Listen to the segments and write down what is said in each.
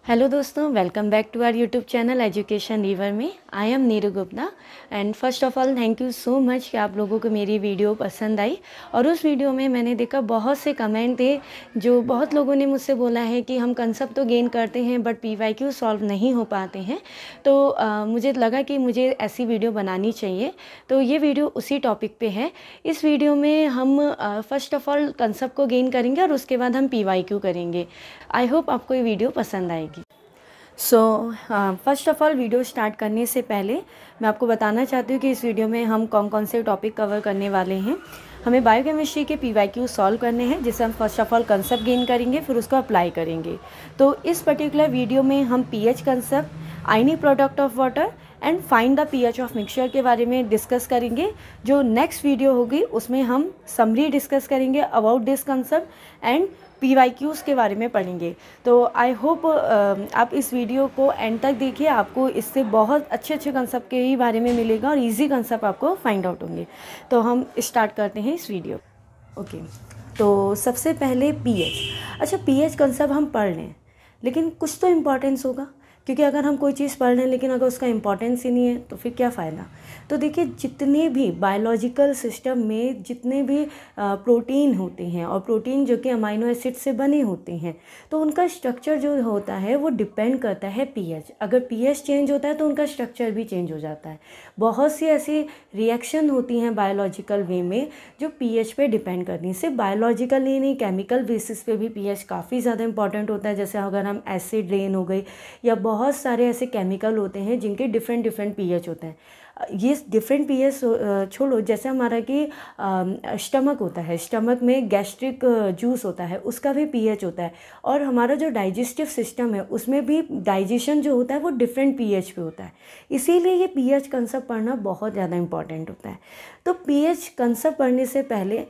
Hello दोस्तों, welcome back to our YouTube channel education river में। I am Neeru Gupta and first of all thank you so much कि आप लोगों को मेरी वीडियो पसंद आई। और उस वीडियो में मैंने देखा बहुत से कमेंट थे, जो बहुत लोगों ने मुझसे बोला है कि हम कंसेप्ट तो गेन करते हैं बट पीवाईक्यू सॉल्व नहीं हो पाते हैं। तो मुझे लगा कि मुझे ऐसी वीडियो बनानी चाहिए, तो ये वीडियो उसी टॉपिक पे है। इस वीडियो में हम फर्स्ट ऑफ ऑल कंसेप्ट को गेन करेंगे और उसके बाद हम पीवाईक्यू करेंगे। आई होप आपको ये वीडियो पसंद आएगी। First of all video start करने से पहले मैं आपको बताना चाहती हूँ कि इस वीडियो में हम कौन कौन से टॉपिक कवर करने वाले हैं। हमें बायोकेमिस्ट्री के पीवाईक्यू सॉल्व करने हैं, जिससे हम first of all concept gain करेंगे, फिर उसको अप्लाई करेंगे। तो इस पर्टिकुलर वीडियो में हम pH concept, ionic product of water and find the pH of mixture के बारे में डिस्कस करेंगे। जो नेक्स्ट वीडियो होगी उसमें हम समरी डिस्कस करेंगे about this concept and PYQs के बारे में पढ़ेंगे। तो आई होप आप इस वीडियो को एंड तक देखिए, आपको इससे बहुत अच्छे अच्छे कंसेप्ट के ही बारे में मिलेगा और इजी कंसेप्ट आपको फाइंड आउट होंगे। तो हम स्टार्ट करते हैं इस वीडियो। ओके, तो सबसे पहले पीएच। अच्छा, पीएच कंसेप्ट हम पढ़ लें, लेकिन कुछ तो इम्पॉर्टेंस होगा, क्योंकि अगर हम कोई चीज़ पढ़ लें लेकिन अगर उसका इम्पॉर्टेंस ही नहीं है तो फिर क्या फ़ायदा। तो देखिए, जितने भी बायोलॉजिकल सिस्टम में जितने भी प्रोटीन होते हैं, और प्रोटीन जो कि अमाइनो एसिड से बने होते हैं, तो उनका स्ट्रक्चर जो होता है वो डिपेंड करता है पीएच। अगर पीएच चेंज होता है तो उनका स्ट्रक्चर भी चेंज हो जाता है। बहुत सी ऐसी रिएक्शन होती हैं बायोलॉजिकल वे में जो पीएच पे डिपेंड करती हैं। सिर्फ बायोलॉजिकल ही नहीं, केमिकल बेसिस पे भी पीएच काफ़ी ज़्यादा इंपॉर्टेंट होता है। जैसे अगर हम एसिड रेन हो गई, या बहुत सारे ऐसे केमिकल होते हैं जिनके डिफरेंट डिफरेंट पीएच होते हैं। ये डिफरेंट पीएच छोड़ो, जैसे हमारा कि स्टमक होता है, स्टमक में गैस्ट्रिक जूस होता है, उसका भी पीएच होता है। और हमारा जो डाइजेस्टिव सिस्टम है उसमें भी डाइजेशन जो होता है वो डिफरेंट पीएच पे होता है। इसीलिए ये पीएच कंसेप्ट पढ़ना बहुत ज़्यादा इंपॉर्टेंट होता है। तो पीएच कंसेप्ट पढ़ने से पहले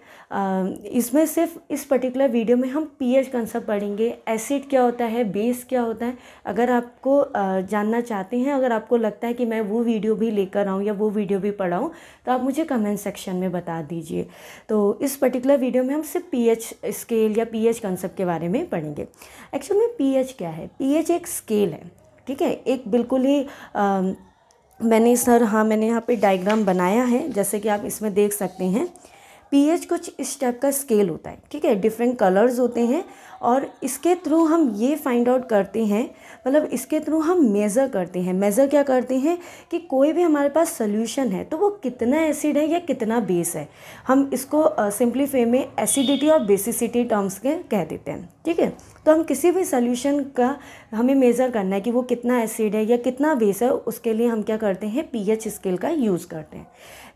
इसमें सिर्फ इस पर्टिकुलर वीडियो में हम पीएच कंसेप्ट पढ़ेंगे। एसिड क्या होता है, बेस क्या होता है। अगर आपको जानना चाहते हैं, अगर आपको लगता है कि मैं वो वीडियो भी लेकर आऊँ या वो वीडियो भी पढ़ाऊँ, तो आप मुझे कमेंट सेक्शन में बता दीजिए। तो इस पर्टिकुलर वीडियो में हम सिर्फ पीएच स्केल या पीएच कंसेप्ट के बारे में पढ़ेंगे। एक्चुअली में पीएच क्या है? पीएच एक स्केल है, ठीक है। एक बिल्कुल ही मैंने यहाँ पे डायग्राम बनाया है, जैसे कि आप इसमें देख सकते हैं। पीएच कुछ इस टाइप का स्केल होता है, ठीक है। डिफरेंट कलर्स होते हैं और इसके थ्रू हम ये फाइंड आउट करते हैं, मतलब इसके थ्रू हम मेज़र करते हैं। मेज़र क्या करते हैं कि कोई भी हमारे पास सोल्यूशन है तो वो कितना एसिड है या कितना बेस है। हम इसको सिंपली वे में एसिडिटी और बेसिसिटी टर्म्स के कह देते हैं, ठीक है। तो हम किसी भी सोल्यूशन का हमें मेज़र करना है कि वो कितना एसिड है या कितना बेस है, उसके लिए हम क्या करते हैं, पीएच स्केल का यूज़ करते हैं।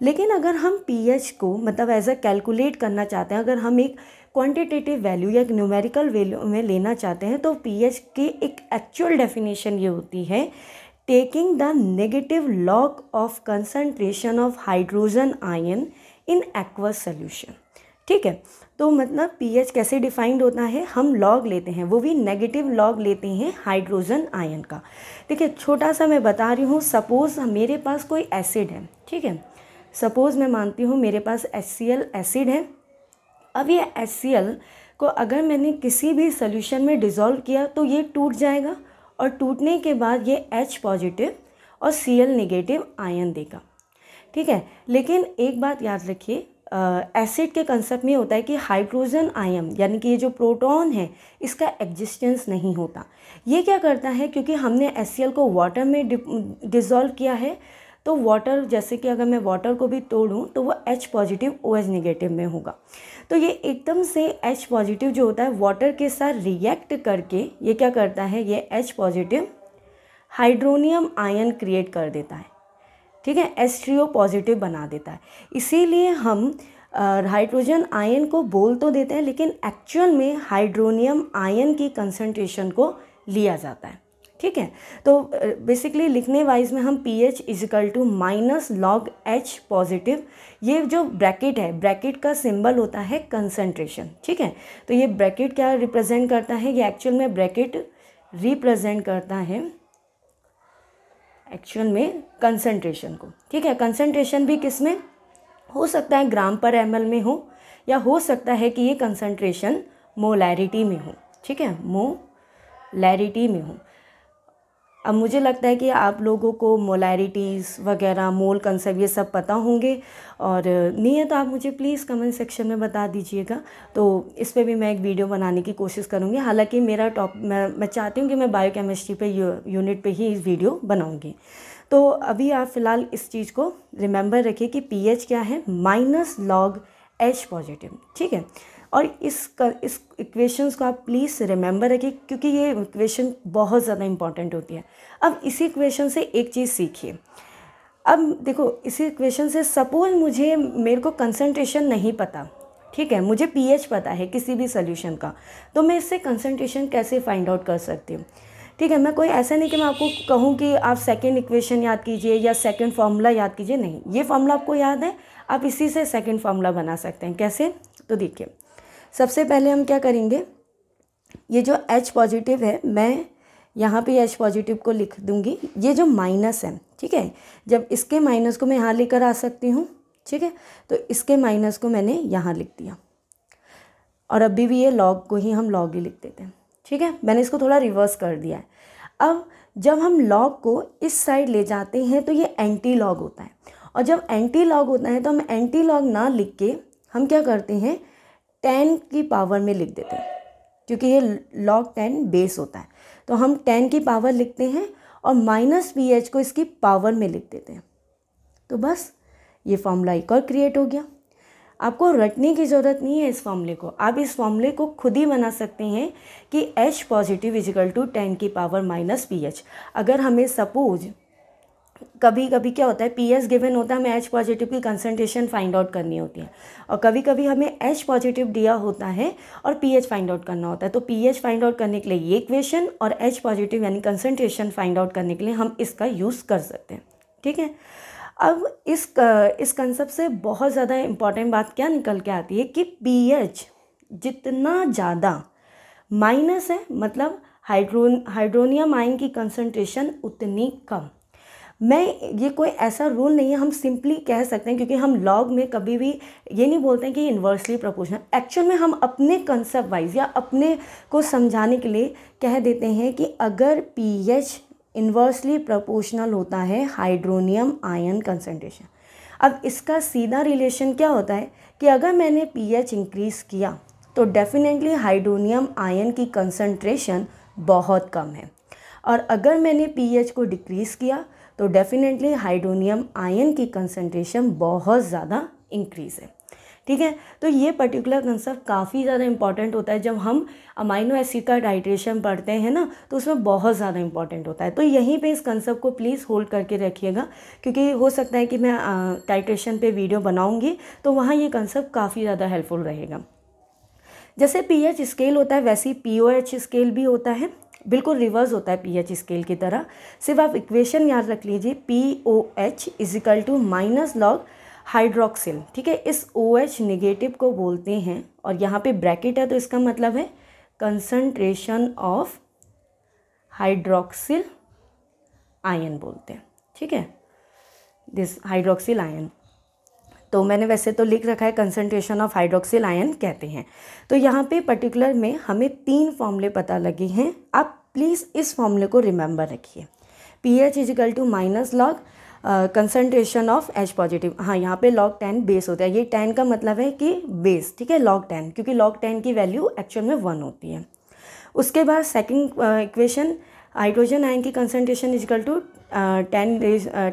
लेकिन अगर हम पीएच को मतलब एज अ कैलकुलेट करना चाहते हैं, अगर हम एक क्वांटिटेटिव वैल्यू या एक न्यूमेरिकल वैल्यू में लेना चाहते हैं, तो पीएच की एक एक्चुअल डेफिनेशन ये होती है, taking the negative log of concentration of hydrogen ion in aqueous solution, ठीक है। तो मतलब पीएच कैसे डिफाइंड होता है, हम लॉग लेते हैं, वो भी नेगेटिव लॉग लेते हैं हाइड्रोजन आयन का। देखिए, छोटा सा मैं बता रही हूँ। सपोज़ मेरे पास कोई एसिड है, ठीक है। सपोज़ मैं मानती हूँ मेरे पास HCl एसिड है। अब ये HCl को अगर मैंने किसी भी सोल्यूशन में डिज़ोल्व किया तो ये टूट जाएगा, और टूटने के बाद ये H पॉजिटिव और Cl नेगेटिव आयन देगा, ठीक है। लेकिन एक बात याद रखिए, एसिड के कंसेप्ट में होता है कि हाइड्रोजन आयन यानी कि ये जो प्रोटॉन है इसका एग्जिस्टेंस नहीं होता। ये क्या करता है, क्योंकि हमने HCl को वाटर में डिज़ोल्व किया है, तो वाटर, जैसे कि अगर मैं वाटर को भी तोड़ूं तो वो H पॉजिटिव OH नेगेटिव में होगा। तो ये एकदम से H पॉजिटिव जो होता है वाटर के साथ रिएक्ट करके ये क्या करता है, ये H positive hydronium ion create कर देता है, ठीक है। H3O पॉजिटिव बना देता है। इसीलिए हम हाइड्रोजन आयन को बोल तो देते हैं, लेकिन एक्चुअल में हाइड्रोनियम आयन की कंसंट्रेशन को लिया जाता है, ठीक है। तो बेसिकली लिखने वाइज में हम pH equal to minus log H positive, ये जो ब्रैकेट है, ब्रैकेट का सिंबल होता है कंसंट्रेशन, ठीक है। तो ये ब्रैकेट क्या रिप्रेजेंट करता है, ये एक्चुअल में ब्रैकेट रिप्रेजेंट करता है एक्चुअल में कंसंट्रेशन को, ठीक है। कंसंट्रेशन भी किस में हो सकता है, ग्राम पर ml में हो, या हो सकता है कि ये कंसंट्रेशन मोलैरिटी में हो, ठीक है, मोलैरिटी में हो। अब मुझे लगता है कि आप लोगों को मोलैरिटीज़ वगैरह, मोल कंसेप्ट ये सब पता होंगे, और नहीं है तो आप मुझे प्लीज़ कमेंट सेक्शन में बता दीजिएगा। तो इस पे भी मैं एक वीडियो बनाने की कोशिश करूँगी। हालांकि मेरा मैं चाहती हूँ कि मैं बायोकेमिस्ट्री पे यूनिट पे ही इस वीडियो बनाऊँगी। तो अभी आप फ़िलहाल इस चीज़ को रिमेंबर रखिए कि pH क्या है, -log H पॉजिटिव, ठीक है। और इस इक्वेशंस को आप प्लीज़ रिमेंबर रखिए, क्योंकि ये इक्वेशन बहुत ज़्यादा इंपॉर्टेंट होती है। अब इसी इक्वेशन से एक चीज़ सीखिए। अब देखो, इसी इक्वेशन से सपोज मेरे को कंसंट्रेशन नहीं पता, ठीक है, मुझे pH पता है किसी भी सोल्यूशन का, तो मैं इससे कंसंट्रेशन कैसे फाइंड आउट कर सकती हूँ, ठीक है। मैं कोई ऐसा नहीं कि मैं आपको कहूँ कि आप सेकंड इक्वेशन याद कीजिए या सेकंड फार्मूला याद कीजिए, नहीं, ये फार्मूला आपको याद है, आप इसी से सेकंड फार्मूला बना सकते हैं। कैसे? तो देखिए, सबसे पहले हम क्या करेंगे, ये जो H पॉजिटिव है, मैं यहाँ पे H पॉजिटिव को लिख दूँगी, ये जो माइनस है, ठीक है, जब इसके माइनस को मैं यहाँ लेकर आ सकती हूँ, ठीक है, तो इसके माइनस को मैंने यहाँ लिख दिया, और अभी भी ये लॉग को ही हम लॉग ही लिख देते हैं, ठीक है। मैंने इसको थोड़ा रिवर्स कर दिया है। अब जब हम लॉग को इस साइड ले जाते हैं तो ये एंटी लॉग होता है, और जब एंटी लॉग होता है तो हम एंटी लॉग ना लिख के हम क्या करते हैं, 10 की पावर में लिख देते हैं, क्योंकि ये log 10 बेस होता है, तो हम 10 की पावर लिखते हैं और -pH को इसकी पावर में लिख देते हैं। तो बस ये फॉर्मूला एक और क्रिएट हो गया। आपको रटने की ज़रूरत नहीं है इस फॉर्मूले को, आप इस फॉर्मूले को खुद ही बना सकते हैं कि H पॉजिटिव = 10 की पावर -pH। अगर हमें सपोज कभी कभी क्या होता है, pH गिवन होता है, हमें H पॉजिटिव की कंसंट्रेशन फाइंड आउट करनी होती है, और कभी कभी हमें H पॉजिटिव दिया होता है और pH फाइंड आउट करना होता है। तो pH फाइंड आउट करने के लिए ये इक्वेशन, और H पॉजिटिव यानी कंसंट्रेशन फाइंड आउट करने के लिए हम इसका यूज़ कर सकते हैं, ठीक है। अब इस कंसेप्ट से बहुत ज़्यादा इम्पॉर्टेंट बात क्या निकल के आती है कि pH जितना ज़्यादा माइनस है, मतलब हाइड्रोनियम आयन की कंसंट्रेशन उतनी कम। ये कोई ऐसा रूल नहीं है, हम सिंपली कह सकते हैं, क्योंकि हम लॉग में कभी भी ये नहीं बोलते हैं कि इन्वर्सली प्रोपोर्शनल, एक्चुअल में हम अपने कंसेप्ट वाइज या अपने को समझाने के लिए कह देते हैं कि अगर pH इन्वर्सली प्रोपोर्शनल होता है हाइड्रोनियम आयन कंसंट्रेशन। अब इसका सीधा रिलेशन क्या होता है कि अगर मैंने pH इंक्रीज़ किया तो डेफिनेटली हाइड्रोनियम आयन की कंसंट्रेशन बहुत कम है, और अगर मैंने pH को डिक्रीज़ किया तो डेफिनेटली हाइड्रोनियम आयन की कंसंट्रेशन बहुत ज़्यादा इंक्रीज़ है, ठीक है। तो ये पर्टिकुलर कंसेप्ट काफ़ी ज़्यादा इंपॉर्टेंट होता है। जब हम अमाइनो एसिड का टाइट्रेशन पढ़ते हैं ना, तो उसमें बहुत ज़्यादा इंपॉर्टेंट होता है। तो यहीं पे इस कंसेप्ट को प्लीज़ होल्ड करके रखिएगा, क्योंकि हो सकता है कि मैं टाइट्रेशन पे वीडियो बनाऊँगी तो वहाँ ये कंसेप्ट काफ़ी ज़्यादा हेल्पफुल रहेगा। जैसे pH स्केल होता है, वैसे ही POH स्केल भी होता है, बिल्कुल रिवर्स होता है pH स्केल की तरह। सिर्फ आप इक्वेशन याद रख लीजिए, POH = -log हाइड्रोक्सिल, ठीक है। इस OH नेगेटिव को बोलते हैं, और यहाँ पे ब्रैकेट है तो इसका मतलब है कंसंट्रेशन ऑफ हाइड्रोक्सिल आयन बोलते हैं, ठीक है, दिस हाइड्रोक्सिल आयन। तो मैंने वैसे तो लिख रखा है कंसंट्रेशन ऑफ हाइड्रोक्सिल आयन कहते हैं। तो यहाँ पे पर्टिकुलर में हमें 3 फॉर्मूले पता लगे हैं, आप प्लीज़ इस फॉर्मूले को रिमेंबर रखिए। pH = -log concentration of H positive, हाँ यहाँ पे log 10 बेस होता है, ये 10 का मतलब है कि बेस, ठीक है, log 10, क्योंकि log 10 की वैल्यू एक्चुअल में 1 होती है। उसके बाद सेकंड इक्वेशन, हाइड्रोजन आयन की कंसंट्रेशन =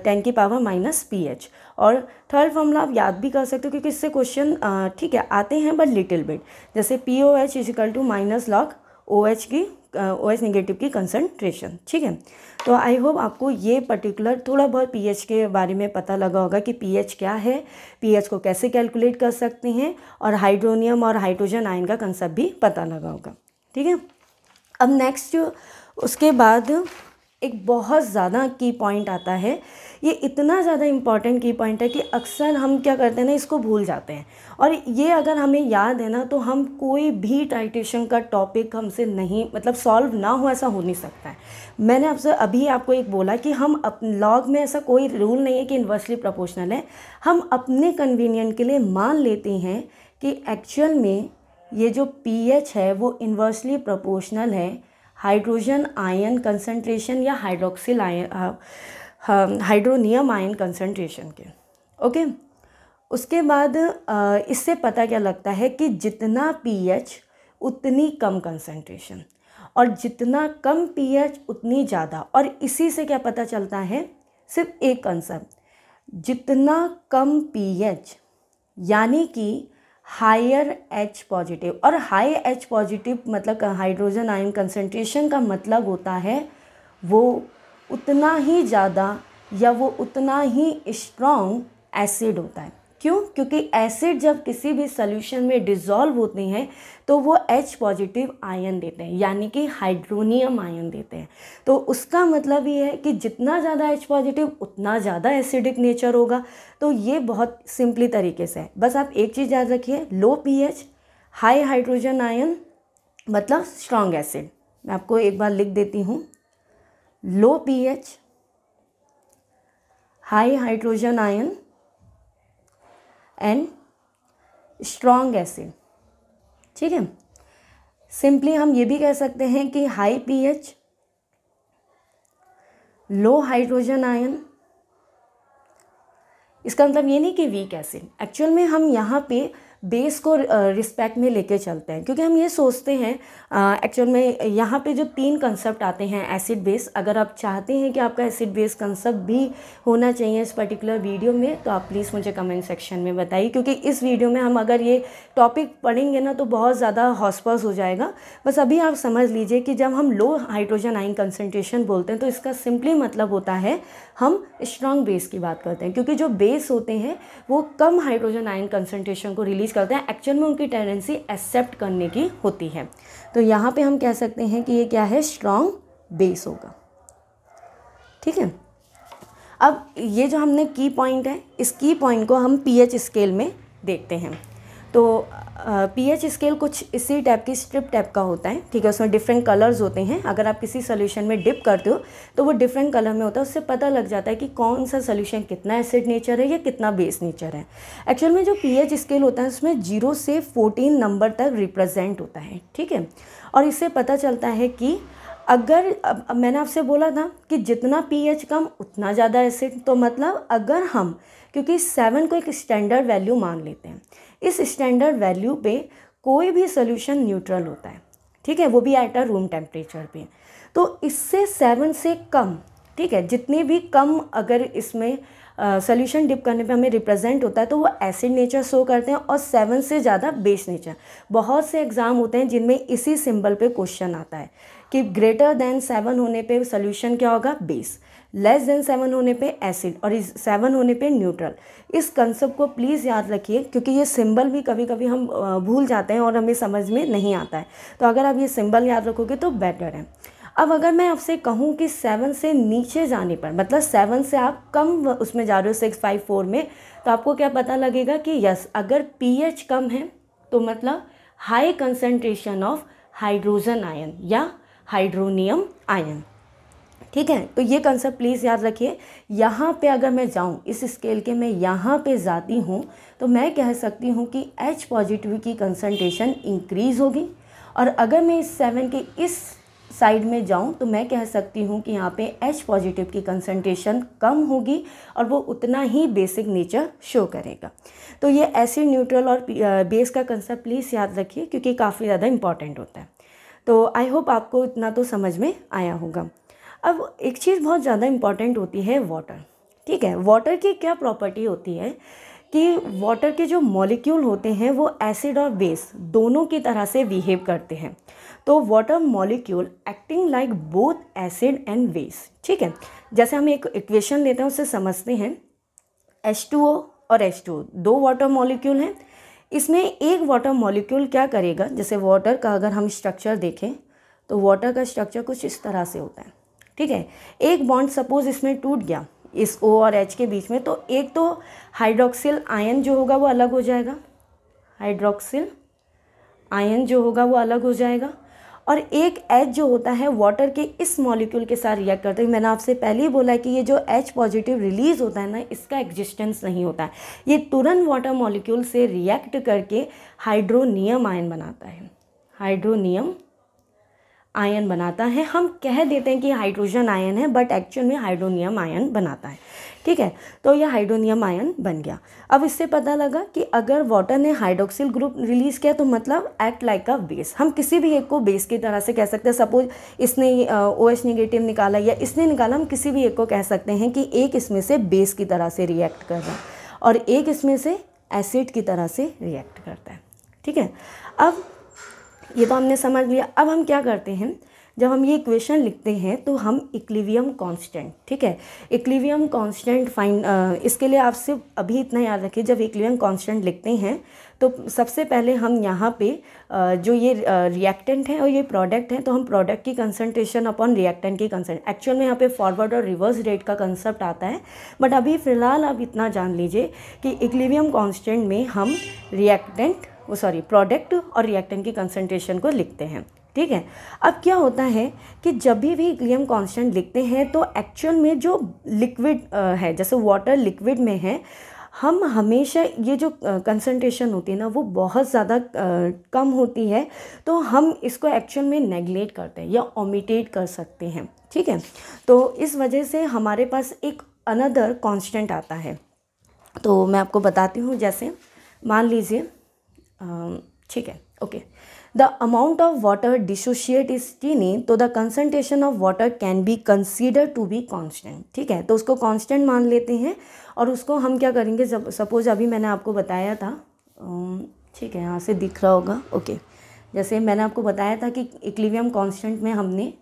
10 की पावर -pH। और थर्ड फॉर्मूला आप याद भी कर सकते हो, क्योंकि इससे क्वेश्चन ठीक है आते हैं बट लिटिल बिट, जैसे POH = -log OH नेगेटिव की कंसंट्रेशन, ठीक है। तो आई होप आपको ये पर्टिकुलर थोड़ा बहुत pH के बारे में पता लगा होगा कि pH क्या है, pH को कैसे कैलकुलेट कर सकते हैं, और हाइड्रोनियम और हाइड्रोजन आयन का कंसेप्ट भी पता लगा होगा, ठीक है। अब नेक्स्ट उसके बाद एक बहुत ज़्यादा की पॉइंट आता है, ये इतना ज़्यादा इम्पॉर्टेंट की पॉइंट है कि अक्सर हम क्या करते हैं ना, इसको भूल जाते हैं, और ये अगर हमें याद है ना तो हम कोई भी टाइट्रेशन का टॉपिक हमसे नहीं, मतलब सॉल्व ना हो ऐसा हो नहीं सकता है। मैंने आपको एक बोला कि हम लॉग में ऐसा कोई रूल नहीं है कि इन्वर्सली प्रोपोर्शनल है, हम अपने कन्वीनियंट के लिए मान लेते हैं कि एक्चुअल में ये जो pH है वो इन्वर्सली प्रोपोर्शनल है हाइड्रोजन आयन कंसंट्रेशन या hydroxyl ion hydronium ion concentration के। ओके, उसके बाद इससे पता क्या लगता है कि जितना pH उतनी कम कंसंट्रेशन, और जितना कम pH उतनी ज़्यादा। और इसी से क्या पता चलता है, सिर्फ एक कंसेप्ट, जितना कम pH यानी कि हायर H पॉजिटिव, और हाई H पॉजिटिव मतलब हाइड्रोजन आयन कंसंट्रेशन का मतलब होता है वो उतना ही ज़्यादा या वो उतना ही स्ट्रॉन्ग एसिड होता है। क्यों? क्योंकि एसिड जब किसी भी सॉल्यूशन में डिज़ोल्व होते हैं तो वो H पॉजिटिव आयन देते हैं, यानी कि हाइड्रोनियम आयन देते हैं। तो उसका मतलब ये है कि जितना ज़्यादा H पॉजिटिव उतना ज़्यादा एसिडिक नेचर होगा। तो ये बहुत सिंपली तरीके से है। बस आप एक चीज़ याद रखिए, लो pH हाई हाइड्रोजन आयन मतलब स्ट्रॉन्ग एसिड। मैं आपको एक बार लिख देती हूँ, लो pH high hydrogen ion and strong acid. ठीक है, सिंपली हम ये भी कह सकते हैं कि हाई pH लो हाइड्रोजन आयन। इसका मतलब ये नहीं कि वीक एसिड, एक्चुअल में हम यहाँ पे बेस को रिस्पेक्ट में लेके चलते हैं, क्योंकि हम ये सोचते हैं एक्चुअल में यहाँ पे जो 3 कंसेप्ट आते हैं एसिड बेस। अगर आप चाहते हैं कि आपका एसिड बेस कंसेप्ट भी होना चाहिए इस पर्टिकुलर वीडियो में, तो आप प्लीज़ मुझे कमेंट सेक्शन में बताइए, क्योंकि इस वीडियो में हम अगर ये टॉपिक पढ़ेंगे ना तो बहुत ज़्यादा हॉस्पॉस हो जाएगा। बस अभी आप समझ लीजिए कि जब हम लो हाइड्रोजन आयन कंसनट्रेशन बोलते हैं तो इसका सिंपली मतलब होता है हम स्ट्रॉन्ग बेस की बात करते हैं, क्योंकि जो बेस होते हैं वो कम हाइड्रोजन आयन कंसंट्रेशन को रिलीज करते हैं। एक्चुअल में उनकी टेंडेंसी एक्सेप्ट करने की होती है। तो यहाँ पे हम कह सकते हैं कि ये क्या है, स्ट्रॉन्ग बेस होगा। ठीक है, अब ये जो हमने की पॉइंट है, इस की पॉइंट को हम pH स्केल में देखते हैं। तो pH स्केल कुछ इसी टाइप की स्ट्रिप टाइप का होता है। ठीक है, उसमें डिफरेंट कलर्स होते हैं। अगर आप किसी सोल्यूशन में डिप करते हो तो वो डिफरेंट कलर में होता है, उससे पता लग जाता है कि कौन सा सोल्यूशन कितना एसिड नेचर है या कितना बेस नेचर है। एक्चुअल में जो pH स्केल होता है उसमें 0 से 14 नंबर तक रिप्रेजेंट होता है। ठीक है, और इससे पता चलता है कि अगर मैंने आपसे बोला था कि जितना pH कम उतना ज़्यादा एसिड, तो मतलब अगर हम, क्योंकि 7 को एक स्टैंडर्ड वैल्यू मान लेते हैं, इस स्टैंडर्ड वैल्यू पे कोई भी सोल्यूशन न्यूट्रल होता है। ठीक है, वो भी एट अ रूम टेम्परेचर पे। तो इससे 7 से कम, ठीक है, जितने भी कम अगर इसमें सोल्यूशन डिप करने पे हमें रिप्रेजेंट होता है तो वो एसिड नेचर शो करते हैं, और 7 से ज़्यादा बेस नेचर। बहुत से एग्ज़ाम होते हैं जिनमें इसी सिंबल पे क्वेश्चन आता है कि ग्रेटर देन 7 होने पे सोल्यूशन क्या होगा, बेस, लेस देन 7 होने पे एसिड, और इस 7 होने पे न्यूट्रल। इस कंसेप्ट को प्लीज़ याद रखिए, क्योंकि ये सिंबल भी कभी कभी हम भूल जाते हैं और हमें समझ में नहीं आता है। तो अगर आप ये सिंबल याद रखोगे तो बेटर है। अब अगर मैं आपसे कहूँ कि 7 से नीचे जाने पर, मतलब 7 से आप कम उसमें जा रहे हो 6, 5, 4 में, तो आपको क्या पता लगेगा कि यस, अगर pH कम है तो मतलब high concentration of hydrogen ion या हाइड्रोनियम आयन। ठीक है, तो ये कंसेप्ट प्लीज़ याद रखिए। यहाँ पे अगर मैं जाऊँ इस स्केल के, मैं यहाँ पे जाती हूँ तो मैं कह सकती हूँ कि H पॉजिटिव की कंसंट्रेशन इंक्रीज़ होगी, और अगर मैं इस 7 के इस साइड में जाऊँ तो मैं कह सकती हूँ कि यहाँ पे H पॉजिटिव की कंसंट्रेशन कम होगी और वो उतना ही बेसिक नेचर शो करेगा। तो ये एसिड, न्यूट्रल और बेस का कंसेप्ट प्लीज़ याद रखिए, क्योंकि काफ़ी ज़्यादा इंपॉर्टेंट होता है। तो आई होप आपको इतना तो समझ में आया होगा। अब एक चीज़ बहुत ज़्यादा इम्पॉर्टेंट होती है, वाटर। ठीक है, वाटर की क्या प्रॉपर्टी होती है कि वाटर के जो मॉलिक्यूल होते हैं वो एसिड और बेस दोनों की तरह से बिहेव करते हैं। तो water molecule acting like both acid and base. ठीक है, जैसे हम एक इक्वेशन लेते हैं उससे समझते हैं। H2O और H2O दो वाटर मॉलिक्यूल हैं। इसमें एक वाटर मॉलिक्यूल क्या करेगा, जैसे वाटर का अगर हम स्ट्रक्चर देखें तो वाटर का स्ट्रक्चर कुछ इस तरह से होता है। ठीक है, एक बॉन्ड सपोज इसमें टूट गया इस O और H के बीच में, तो एक तो हाइड्रोक्सिल आयन जो होगा वो अलग हो जाएगा, हाइड्रोक्सिल आयन जो होगा वो अलग हो जाएगा, और एक H जो होता है वाटर के इस मॉलिक्यूल के साथ रिएक्ट करते हैं। मैंने आपसे पहले ही बोला है कि ये जो H पॉजिटिव रिलीज होता है ना, इसका एग्जिस्टेंस नहीं होता है, ये तुरंत वाटर मॉलिक्यूल से रिएक्ट करके हाइड्रोनियम आयन बनाता है, हाइड्रोनियम आयन बनाता है। हम कह देते हैं कि हाइड्रोजन आयन है, बट एक्चुअल में हाइड्रोनियम आयन बनाता है। ठीक है, तो यह हाइड्रोनियम आयन बन गया। अब इससे पता लगा कि अगर वाटर ने हाइड्रोक्सिल ग्रुप रिलीज़ किया तो मतलब एक्ट लाइक अ बेस। हम किसी भी एक को बेस की तरह से कह सकते हैं। सपोज इसने OH नेगेटिव निकाला या इसने निकाला, हम किसी भी एक को कह सकते हैं कि एक इसमें से बेस की तरह से रिएक्ट कर रहा है और एक इसमें से एसिड की तरह से रिएक्ट करता है। ठीक है, अब ये तो हमने समझ लिया। अब हम क्या करते हैं, जब हम ये इक्वेशन लिखते हैं तो हम इक्विलिब्रियम कांस्टेंट, ठीक है, इक्विलिब्रियम कांस्टेंट फाइंड, इसके लिए आप सिर्फ अभी इतना याद रखिए, जब इक्विलिब्रियम कांस्टेंट लिखते हैं तो सबसे पहले हम यहाँ पे जो ये रिएक्टेंट है और ये प्रोडक्ट है, तो हम प्रोडक्ट की कंसंट्रेशन अपॉन रिएक्टेंट की कंसंट्रेशन, एक्चुअल में यहाँ पे फॉरवर्ड और रिवर्स रेट का कंसेप्ट आता है, बट अभी फ़िलहाल आप इतना जान लीजिए कि इक्विलिब्रियम कांस्टेंट में हम प्रोडक्ट और रिएक्टेंट की कंसंट्रेशन को लिखते हैं। ठीक है, अब क्या होता है कि जब भी इक्विलिब्रियम कांस्टेंट लिखते हैं तो एक्चुअल में जो लिक्विड है, जैसे वाटर लिक्विड में है, हम हमेशा ये जो कंसंट्रेशन होती है ना वो बहुत ज़्यादा कम होती है, तो हम इसको एक्चुअल में नेगलेक्ट करते हैं या ओमिटेट कर सकते हैं। ठीक है, तो इस वजह से हमारे पास एक अनदर कांस्टेंट आता है, तो मैं आपको बताती हूँ। जैसे मान लीजिए, ठीक है, okay, the amount of water dissociate is tiny, तो the concentration of water can be consider to be constant. ठीक है, तो उसको कांस्टेंट मान लेते हैं और उसको हम क्या करेंगे, जब सपोज अभी मैंने आपको बताया था, ठीक है, यहाँ से दिख रहा होगा, ओके, जैसे मैंने आपको बताया था कि इक्विलिब्रियम कांस्टेंट में हमने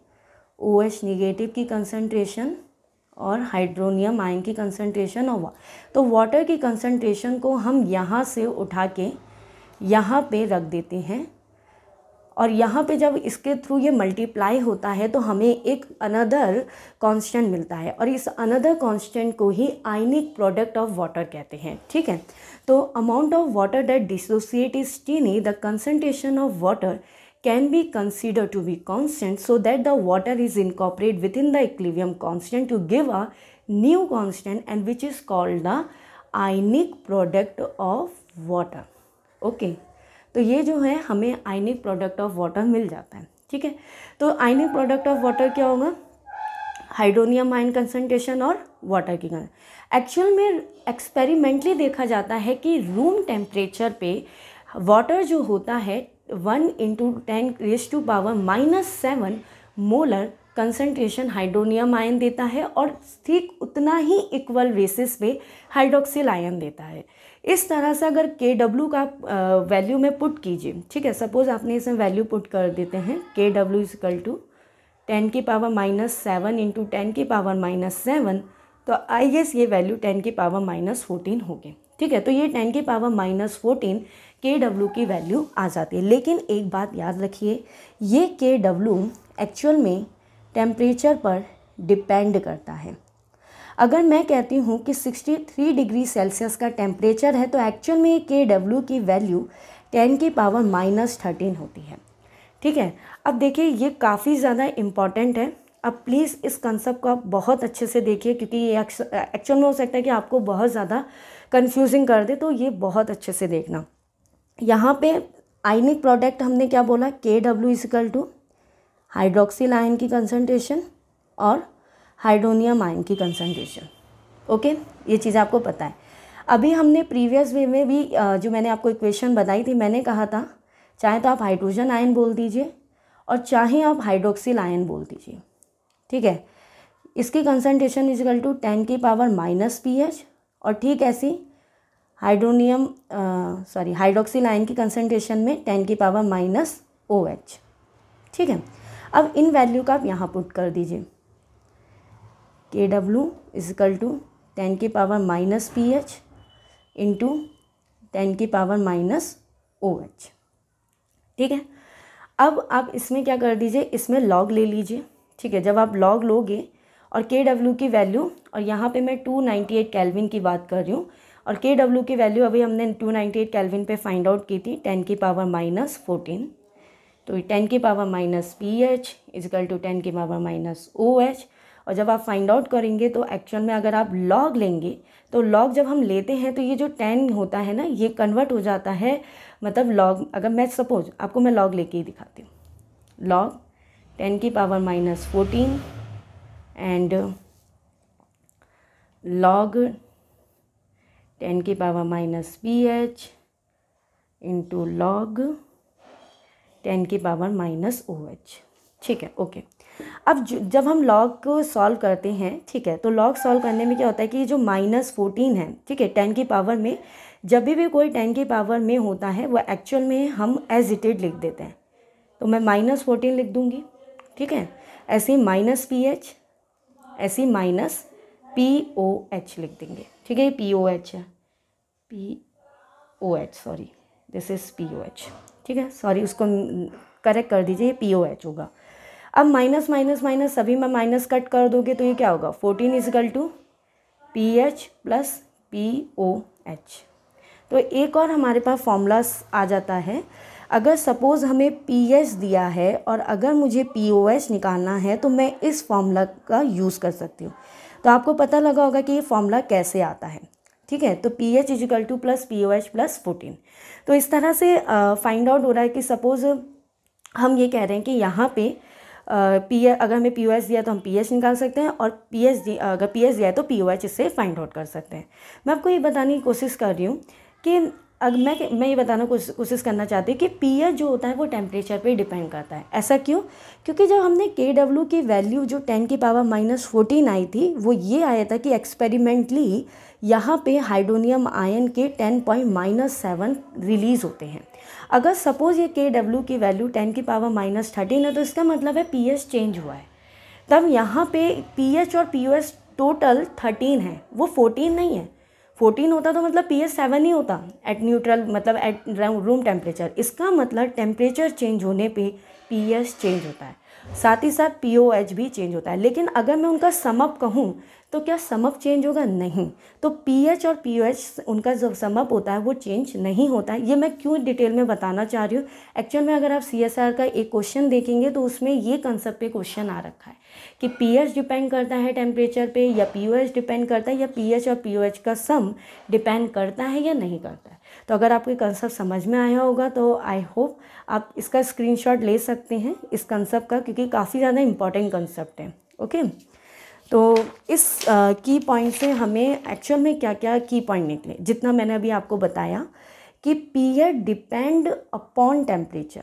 OH नेगेटिव की कंसंट्रेशन और हाइड्रोनियम आयन की कंसंट्रेशन और तो वाटर की कंसंट्रेशन को हम यहाँ से उठा के यहाँ पे रख देते हैं और यहाँ पे जब इसके थ्रू ये मल्टीप्लाई होता है तो हमें एक अनदर कांस्टेंट मिलता है और इस अनदर कांस्टेंट को ही आयनिक प्रोडक्ट ऑफ वाटर कहते हैं। ठीक है, तो amount of water that dissociate is tiny, the concentration of water can be considered to be constant so that the water is incorporated within the equilibrium constant to give a new constant and which is called the ionic product of water. Okay, तो ये जो है हमें आयनिक product of water मिल जाता है। ठीक है, तो आयनिक प्रोडक्ट ऑफ वाटर क्या होगा, हाइड्रोनियम आयन कंसंट्रेशन और वाटर की एक्चुअल में एक्सपेरिमेंटली देखा जाता है कि रूम टेम्परेचर पे वाटर जो होता है 1 × 10⁻⁻7 मोलर कंसंट्रेशन हाइड्रोनियम आयन देता है और ठीक उतना ही इक्वल बेसिस पे हाइड्रोक्सिल आयन देता है। इस तरह से अगर Kw का वैल्यू में पुट कीजिए, ठीक है, सपोज आपने इसमें वैल्यू पुट कर देते हैं Kw = 10⁻⁻7 × 10⁻⁻7, तो आई गेस ये वैल्यू 10⁻⁻14 होगी। ठीक है, तो ये 10⁻⁻14 Kw की वैल्यू आ जाती है। लेकिन एक बात याद रखिए, ये Kw एक्चुअल में टेम्परेचर पर डिपेंड करता है। अगर मैं कहती हूँ कि 63 डिग्री सेल्सियस का टेम्परेचर है तो एक्चुअल में Kw की वैल्यू 10⁻⁻13 होती है। ठीक है, अब देखिए ये काफ़ी ज़्यादा इम्पॉर्टेंट है। अब प्लीज़ इस कंसेप्ट को आप बहुत अच्छे से देखिए क्योंकि ये एक्चुअल में हो सकता है कि आपको बहुत ज़्यादा कंफ्यूजिंग कर दे, तो ये बहुत अच्छे से देखना। यहाँ पे आयनिक प्रोडक्ट हमने क्या बोला, Kw = हाइड्रोक्सिल आयन की कंसंट्रेशन और हाइड्रोनियम आयन की कंसंट्रेशन। ओके, ये चीज़ आपको पता है। अभी हमने प्रीवियस वे में भी जो मैंने आपको इक्वेशन बताई थी, मैंने कहा था चाहे तो आप हाइड्रोजन आयन बोल दीजिए और चाहे आप हाइड्रोक्सिल आयन बोल दीजिए। ठीक है, इसकी कंसंट्रेशन = 10⁻⁻pH और ठीक ऐसी हाइड्रोक्सिल आयन की कंसंट्रेशन में 10⁻⁻OH। ठीक है, अब इन वैल्यू का आप यहाँ पुट कर दीजिए, Kw = 10⁻⁻pH × 10⁻⁻OH। ठीक है, अब आप इसमें क्या कर दीजिए, इसमें लॉग ले लीजिए। ठीक है, जब आप लॉग लोगे और Kw की वैल्यू, और यहाँ पे मैं 298 केल्विन की बात कर रही हूँ और Kw की वैल्यू अभी हमने 298 केल्विन पे फाइंड आउट की थी 10⁻⁻14, तो 10⁻⁻pH = 10⁻⁻OH। और जब आप फाइंड आउट करेंगे तो एक्चुअल में अगर आप लॉग लेंगे तो लॉग जब हम लेते हैं तो ये जो 10 होता है ना, ये कन्वर्ट हो जाता है, मतलब लॉग, अगर मैं सपोज आपको मैं लॉग लेके ही दिखाती हूँ, लॉग 10 की पावर -14 एंड log 10 की पावर -ph इंटू log 10 की पावर -OH। ठीक है, ओके। अब जब हम log को सॉल्व करते हैं, ठीक है, तो log सॉल्व करने में क्या होता है कि जो -14 है, ठीक है, 10 की पावर में जब भी कोई 10 की पावर में होता है वो एक्चुअल में हम एज इट इज लिख देते हैं। तो मैं -14 लिख दूंगी, ठीक है। ऐसे ही -ph, ऐसे ही -POH लिख देंगे, ठीक है। ये POH है, POH, sorry this is POH, ठीक है, सॉरी उसको करेक्ट कर दीजिए, ये POH होगा। अब माइनस माइनस माइनस सभी में माइनस कट कर दोगे तो ये क्या होगा, 14 equal to PH plus POH। तो एक और हमारे पास फॉर्मूलास आ जाता है। अगर सपोज़ हमें PH दिया है और अगर मुझे POH निकालना है तो मैं इस फॉर्मूला का यूज़ कर सकती हूँ। तो आपको पता लगा होगा कि ये फॉर्मूला कैसे आता है, ठीक है। तो PH equal to plus POH plus 14। तो इस तरह से फाइंड आउट हो रहा है कि सपोज़ हम ये कह रहे हैं कि यहाँ पे अगर हमें POH दिया तो हम PH निकाल सकते हैं, और अगर PH दिया है तो POH इससे फाइंड आउट कर सकते हैं। मैं आपको ये बताने की कोशिश कर रही हूँ कि अगर मैं ये बताना कोशिश करना चाहती हूँ कि PH जो होता है वो टेम्परेचर पे डिपेंड करता है। ऐसा क्यों? क्योंकि जब हमने KW की वैल्यू जो 10 की पावर -14 आई थी, वो ये आया था कि एक्सपेरिमेंटली यहाँ पे हाइड्रोनियम आयन के 10.-7 रिलीज़ होते हैं। अगर सपोज़ ये KW की वैल्यू 10 की पावर -13 है तो इसका मतलब है PH चेंज हुआ है। तब यहाँ पे PH और POH टोटल 13 है, वो 14 नहीं है। 14 होता तो मतलब PH 7 ही होता एट न्यूट्रल, मतलब एट रूम टेम्परेचर। इसका मतलब टेम्परेचर चेंज होने पे PH चेंज होता है, साथ ही साथ POH भी चेंज होता है। लेकिन अगर मैं उनका समअप कहूँ तो क्या समअप चेंज होगा? नहीं। तो PH और POH उनका जो समअप होता है वो चेंज नहीं होता है। ये मैं क्यों डिटेल में बताना चाह रही हूँ, एक्चुअल में अगर आप CSR का एक क्वेश्चन देखेंगे तो उसमें ये कंसेप्ट पे क्वेश्चन आ रखा है कि PH डिपेंड करता है टेम्परेचर पे या POH डिपेंड करता है, या PH और POH का सम डिपेंड करता है या नहीं करता है। तो अगर आपको कंसेप्ट समझ में आया होगा तो आई होप आप इसका स्क्रीनशॉट ले सकते हैं इस कंसेप्ट का, क्योंकि काफ़ी ज़्यादा इम्पॉर्टेंट कंसेप्ट है। ओके, तो इस की पॉइंट से हमें एक्चुअल में क्या क्या की पॉइंट निकले, जितना मैंने अभी आपको बताया कि PH depend upon temperature,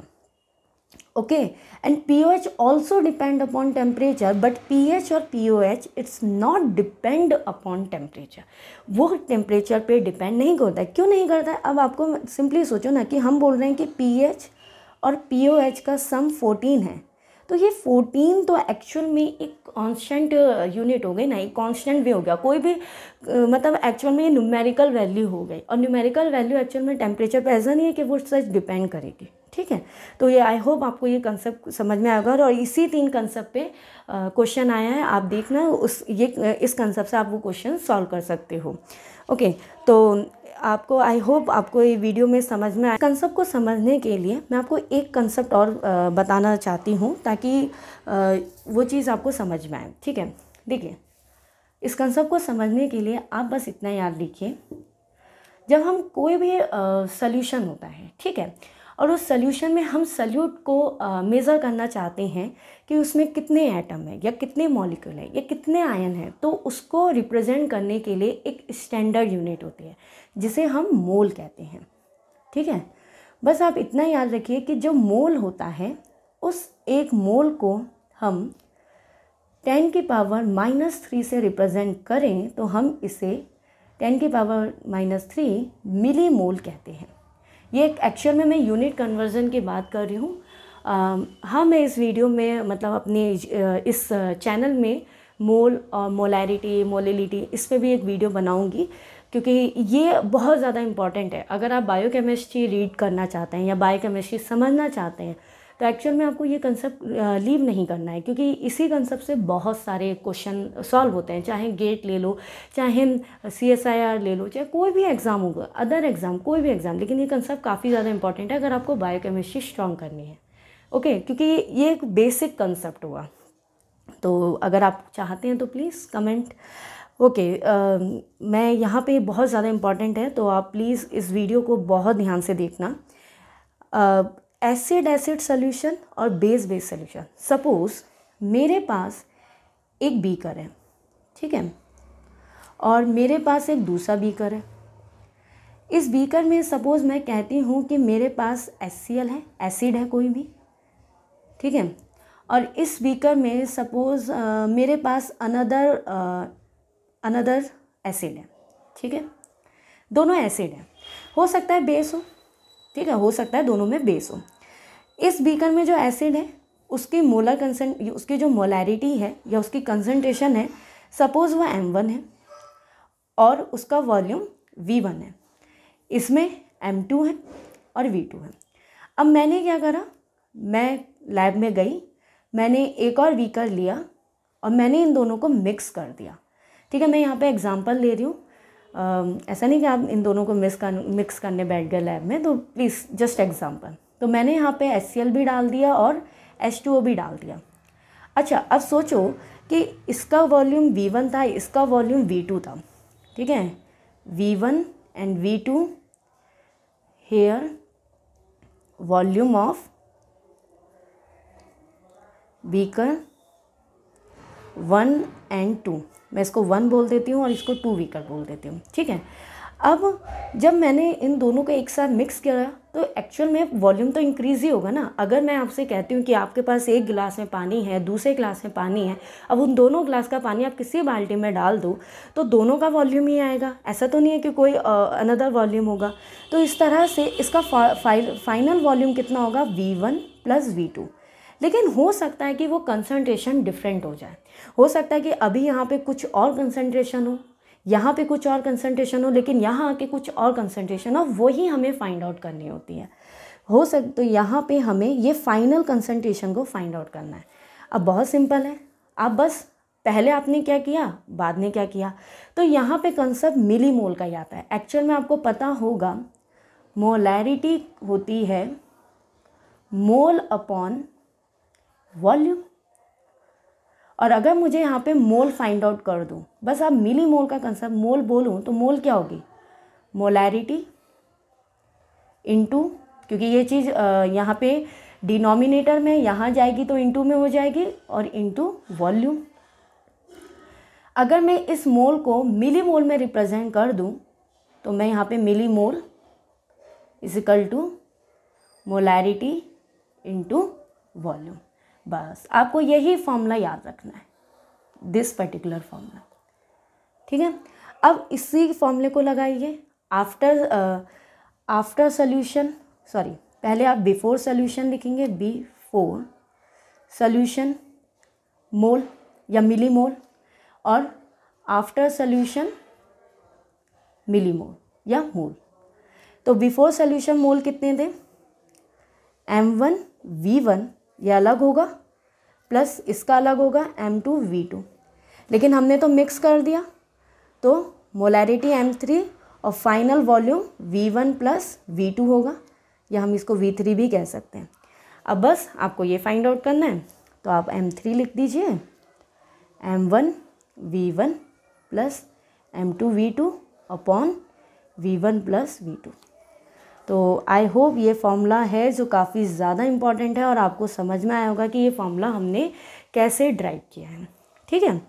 okay, and POH also depend upon temperature, but PH और POH it's not depend upon temperature. वो टेम्परेचर पे डिपेंड नहीं करता है। क्यों नहीं करता है? अब आपको सिंपली सोचो ना कि हम बोल रहे हैं कि PH और POH का सम 14 है, तो ये 14 तो एक्चुअल में एक कांस्टेंट यूनिट हो गई ना, एक कांस्टेंट भी हो गया, कोई भी मतलब एक्चुअल में ये न्यूमेरिकल वैल्यू हो गई। और न्यूमेरिकल वैल्यू एक्चुअल में टेम्परेचर पे ऐसा नहीं है कि वो सच डिपेंड करेगी, ठीक है। तो ये आई होप आपको ये कंसेप्ट समझ में आएगा, और इसी 3 कंसेप्ट पे क्वेश्चन आया है, आप देखना इस कंसेप्ट से आप वो क्वेश्चन सॉल्व कर सकते हो। ओके, तो आपको आई होप आपको ये वीडियो में समझ में आए। कंसेप्ट को समझने के लिए मैं आपको एक कंसेप्ट और बताना चाहती हूँ ताकि वो चीज़ आपको समझ में आए, ठीक है। देखिए, इस कंसेप्ट को समझने के लिए आप बस इतना याद रखिए, जब हम कोई भी सॉल्यूशन होता है, ठीक है, और उस सॉल्यूशन में हम सॉल्यूट को मेज़र करना चाहते हैं कि उसमें कितने एटम है या कितने मॉलिक्यूल है या कितने आयन है, तो उसको रिप्रेजेंट करने के लिए एक स्टैंडर्ड यूनिट होती है जिसे हम मोल कहते हैं, ठीक है। बस आप इतना याद रखिए कि जो मोल होता है उस एक मोल को हम 10 की पावर -3 से रिप्रेजेंट करें तो हम इसे 10 की पावर -3 मिली मोल कहते हैं। ये एक्चुअल में मैं यूनिट कन्वर्जन की बात कर रही हूँ। हाँ, मैं इस वीडियो में मतलब अपने इस चैनल में मोल और मोलैरिटी, मोलिलिटी, इस पे भी एक वीडियो बनाऊंगी, क्योंकि ये बहुत ज़्यादा इम्पॉर्टेंट है। अगर आप बायोकेमिस्ट्री रीड करना चाहते हैं या बायोकेमिस्ट्री समझना चाहते हैं तो एक्चुअल में आपको ये कंसेप्ट लीव नहीं करना है, क्योंकि इसी कंसेप्ट से बहुत सारे क्वेश्चन सॉल्व होते हैं। चाहे गेट ले लो, चाहे CSIR ले लो, चाहे कोई भी एग्ज़ाम होगा, अदर एग्ज़ाम, कोई भी एग्ज़ाम, लेकिन ये कंसेप्ट काफ़ी ज़्यादा इंपॉर्टेंट है अगर आपको बायोकेमिस्ट्री स्ट्रॉन्ग करनी है। ओके, क्योंकि ये एक बेसिक कंसेप्ट हुआ। तो अगर आप चाहते हैं तो प्लीज़ कमेंट। ओके, मैं यहाँ पे बहुत ज़्यादा इम्पॉर्टेंट है, तो आप प्लीज़ इस वीडियो को बहुत ध्यान से देखना। एसिड एसिड सोल्यूशन और बेस बेस सोल्यूशन। सपोज मेरे पास एक बीकर है, ठीक है, और मेरे पास एक दूसरा बीकर है। इस बीकर में सपोज मैं कहती हूँ कि मेरे पास HCl है, एसिड है कोई भी, ठीक है, और इस बीकर में सपोज मेरे पास अनदर एसिड है, ठीक है, दोनों एसिड है, हो सकता है बेस हो, ठीक है, हो सकता है दोनों में बेस हो। इस बीकर में जो एसिड है उसकी उसकी जो मोलैरिटी है या उसकी कंसंट्रेशन है, सपोज वो M1 है और उसका वॉल्यूम V1 है, इसमें M2 है और V2 है। अब मैंने क्या करा, मैं लैब में गई, मैंने एक और बीकर लिया और मैंने इन दोनों को मिक्स कर दिया, ठीक है। मैं यहाँ पे एग्जांपल ले रही हूँ, ऐसा नहीं कि आप इन दोनों को मिक्स करने बैठ गए लैब में, तो प्लीज़ जस्ट एग्जांपल। तो मैंने यहाँ पे HCl भी डाल दिया और H2O भी डाल दिया। अच्छा, अब सोचो कि इसका वॉल्यूम V1 था, इसका वॉल्यूम V2 था, ठीक है, V1 and V2 here volume of beaker 1 and 2, मैं इसको 1 बोल देती हूँ और इसको 2 बीकर बोल देती हूँ, ठीक है। अब जब मैंने इन दोनों को एक साथ मिक्स किया तो एक्चुअल में वॉल्यूम तो इंक्रीज़ ही होगा ना। अगर मैं आपसे कहती हूँ कि आपके पास एक गिलास में पानी है, दूसरे गिलास में पानी है, अब उन दोनों गिलास का पानी आप किसी बाल्टी में डाल दो तो दोनों का वॉल्यूम ही आएगा, ऐसा तो नहीं है कि कोई अनदर वॉल्यूम होगा। तो इस तरह से इसका फाइनल वॉल्यूम कितना होगा, V1 प्लस V2। लेकिन हो सकता है कि वो कंसंट्रेशन डिफरेंट हो जाए, हो सकता है कि अभी यहाँ पे कुछ और कंसंट्रेशन हो, यहाँ पे कुछ और कंसंट्रेशन हो, लेकिन यहाँ आके कुछ और कंसंट्रेशन हो, वही हमें फाइंड आउट करनी होती है। हो सकता तो यहाँ पे हमें ये फाइनल कंसंट्रेशन को फाइंड आउट करना है। अब बहुत सिंपल है, आप बस पहले आपने क्या किया, बाद में क्या किया। तो यहाँ पे कंसेप्ट मिली मोल का ही आता है। एक्चुअल में आपको पता होगा मोलैरिटी होती है मोल अपॉन वॉल्यूम, और अगर मुझे यहाँ पे मोल फाइंड आउट कर दूँ, बस आप मिली मोल का कंसेप्ट मोल बोलूँ तो मोल क्या होगी, मोलैरिटी इनटू, क्योंकि ये चीज़ यहाँ पे डिनोमिनेटर में यहाँ जाएगी तो इनटू में हो जाएगी, और इनटू वॉल्यूम। अगर मैं इस मोल को मिली मोल में रिप्रेजेंट कर दूँ तो मैं यहाँ पे millimole is equal to molarity into volume. बस आपको यही फॉर्मूला याद रखना है, दिस पर्टिकुलर फॉर्मूला, ठीक है। अब इसी फॉर्मूले को लगाइए आफ्टर सोल्यूशन, सॉरी पहले आप बिफोर सोल्यूशन लिखेंगे, बिफोर सोल्यूशन मोल या मिली मोल, और आफ्टर सोल्यूशन मिली मोल या मोल। तो बिफोर सोल्यूशन मोल कितने थे, M1 V1 ये अलग होगा, प्लस इसका अलग होगा M2 V2, लेकिन हमने तो मिक्स कर दिया तो मोलैरिटी M3 और final volume V1 plus V2 होगा, या हम इसको V3 भी कह सकते हैं। अब बस आपको ये फाइंड आउट करना है, तो आप M3 लिख दीजिए, M1 V1 plus M2 V2 upon V1 plus V2। तो आई होप ये फॉर्मूला है जो काफ़ी ज़्यादा इम्पॉर्टेंट है और आपको समझ में आया होगा कि ये फॉर्मूला हमने कैसे ड्राइव किया है, ठीक है।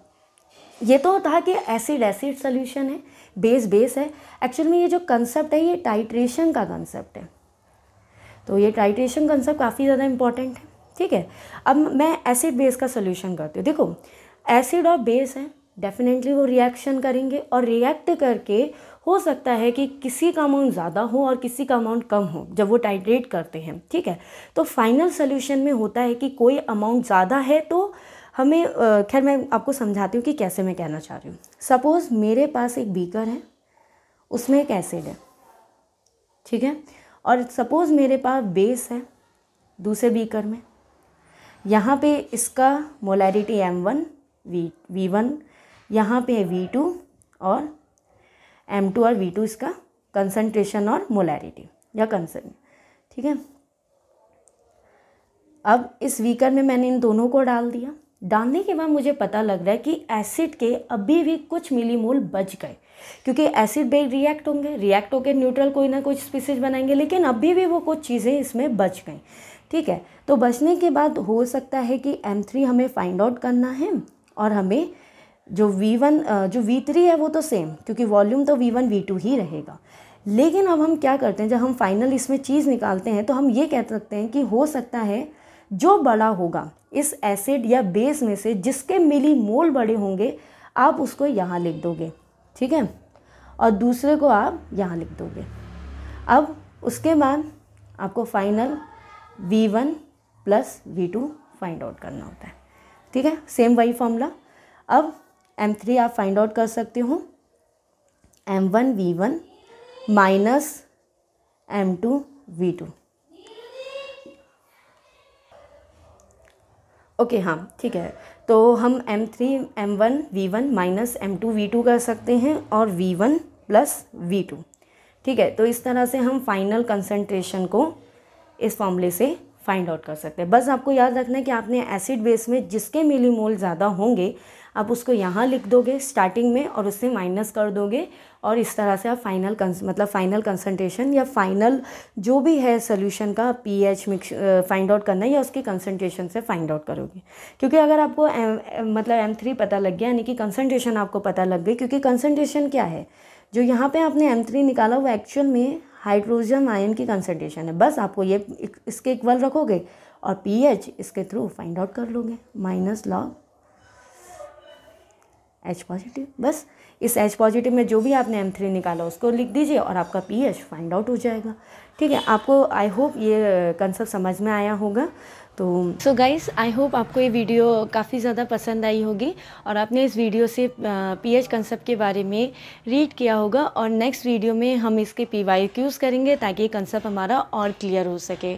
ये तो था कि एसिड एसिड सोल्यूशन है, बेस बेस है। एक्चुअल में ये जो कंसेप्ट है ये टाइट्रेशन का कंसेप्ट है, तो ये टाइट्रेशन कंसेप्ट काफ़ी ज़्यादा इम्पॉर्टेंट है, ठीक है। अब मैं एसिड बेस का सोल्यूशन करती हूँ। देखो एसिड और बेस है, डेफिनेटली वो रिएक्शन करेंगे और रिएक्ट करके हो सकता है कि किसी का अमाउंट ज़्यादा हो और किसी का अमाउंट कम हो जब वो टाइट्रेट करते हैं, ठीक है। तो फाइनल सोल्यूशन में होता है कि कोई अमाउंट ज़्यादा है तो हमें खैर मैं आपको समझाती हूँ कि कैसे मैं कहना चाह रही हूँ। सपोज़ मेरे पास एक बीकर है, उसमें एक एसिड है, ठीक है, और सपोज़ मेरे पास बेस है दूसरे बीकर में, यहाँ पे इसका मोलैरिटी M1 V1, यहाँ पे V2 और M2 और V2 इसका कंसंट्रेशन और मोलैरिटी या कंसंट, ठीक है। अब इस बीकर में मैंने इन दोनों को डाल दिया, डालने के बाद मुझे पता लग रहा है कि एसिड के अभी भी कुछ मिलीमोल बच गए, क्योंकि एसिड बेस रिएक्ट होंगे, रिएक्ट होकर न्यूट्रल कोई ना कुछ स्पीसीज बनाएंगे, लेकिन अभी भी वो कुछ चीज़ें इसमें बच गई। ठीक है, तो बचने के बाद हो सकता है कि M3 हमें फाइंड आउट करना है, और हमें जो V3 है वो तो सेम, क्योंकि वॉल्यूम तो V1 V2 ही रहेगा। लेकिन अब हम क्या करते हैं, जब हम फाइनल इसमें चीज़ निकालते हैं तो हम ये कह सकते हैं कि हो सकता है जो बड़ा होगा इस एसिड या बेस में से, जिसके मिलीमोल बड़े होंगे, आप उसको यहाँ लिख दोगे, ठीक है, और दूसरे को आप यहाँ लिख दोगे। अब उसके बाद आपको final V1 plus V2 find out करना होता है। ठीक है, सेम वही फॉर्मूला। अब M3 आप फाइंड आउट कर सकते हो, M1 V1 minus M2 V2। Okay, हाँ ठीक है, तो हम M1 V1 minus M2 V2 कर सकते हैं, और V1 प्लस V2। ठीक है, तो इस तरह से हम फाइनल कंसंट्रेशन को इस फॉर्मूले से फाइंड आउट कर सकते हैं। बस आपको याद रखना है कि आपने एसिड बेस में जिसके मिलीमोल ज़्यादा होंगे आप उसको यहाँ लिख दोगे स्टार्टिंग में, और उससे माइनस कर दोगे, और इस तरह से आप फाइनल कंसंट्रेशन या फाइनल जो भी है सोल्यूशन का pH मिक्स फाइंड आउट करना है, या उसकी कंसंट्रेशन से फाइंड आउट करोगे। क्योंकि अगर आपको M3 पता लग गया, यानी कि कंसंट्रेशन आपको पता लग गई, क्योंकि कंसंट्रेशन क्या है, जो यहाँ पे आपने M3 निकाला वो एक्चुअल में हाइड्रोजन आयन की कंसंट्रेशन है। बस आपको ये इसके इक्वल रखोगे और pH इसके थ्रू फाइंड आउट कर लोगे, माइनस लॉग H पॉजिटिव। बस इस H पॉजिटिव में जो भी आपने M3 निकाला उसको लिख दीजिए और आपका pH फाइंड आउट हो जाएगा। ठीक है, आपको आई होप ये कंसेप्ट समझ में आया होगा। तो सो गाइस, आई होप आपको ये वीडियो काफ़ी ज़्यादा पसंद आई होगी, और आपने इस वीडियो से pH कंसेप्ट के बारे में रीड किया होगा, और नेक्स्ट वीडियो में हम इसके PYQs करेंगे ताकि ये कंसेप्ट हमारा और क्लियर हो सके।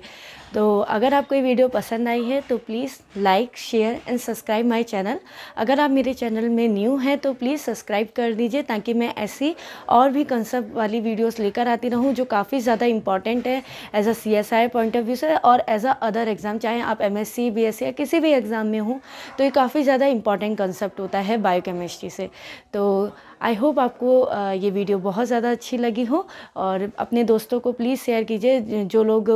तो अगर आपको ये वीडियो पसंद आई है तो please like, share and subscribe my channel. अगर आप मेरे चैनल में न्यू हैं तो प्लीज़ सब्सक्राइब कर दीजिए, ताकि मैं ऐसी और भी कंसेप्ट वाली वीडियोस लेकर आती रहूं जो काफ़ी ज़्यादा इंपॉर्टेंट है as a CSI point of view से, और एज अ अदर एग्ज़ाम, चाहे आप MSc BSc या किसी भी एग्ज़ाम में हो, तो ये काफ़ी ज़्यादा इंपॉर्टेंट कंसेप्ट होता है बायोकेमिस्ट्री से। तो आई होप आपको ये वीडियो बहुत ज़्यादा अच्छी लगी हो, और अपने दोस्तों को प्लीज़ शेयर कीजिए जो लोग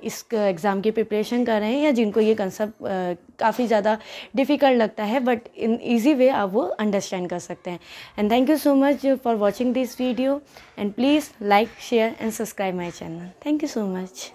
इस एग्ज़ाम की प्रिपरेशन कर रहे हैं, या जिनको ये कंसेप्ट काफ़ी ज़्यादा डिफ़िकल्ट लगता है, बट इन ईजी वे आप वो अंडरस्टैंड कर सकते हैं। And thank you so much for watching this video, and please like, share and subscribe my channel. Thank you so much.